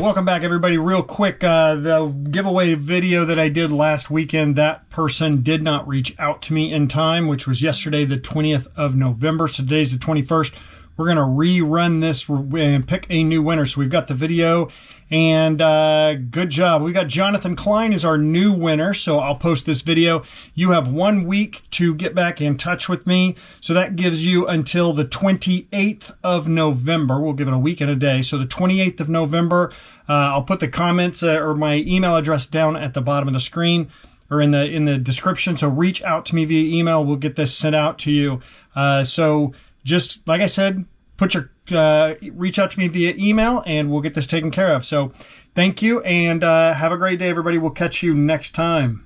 welcome back everybody. Real quick, the giveaway video that I did last weekend, that person did not reach out to me in time, which was yesterday, the 20th of November. So today's the 21st. We're going to rerun this and pick a new winner. So we've got the video, and good job. We got Jonathan Klein is our new winner. So I'll post this video. You have 1 week to get back in touch with me. So that gives you until the 28th of November. We'll give it a week and a day. So the 28th of November, I'll put the comments or my email address down at the bottom of the screen or in the description. So reach out to me via email. We'll get this sent out to you. So just like I said, reach out to me via email and we'll get this taken care of. So thank you, and have a great day, everybody. We'll catch you next time.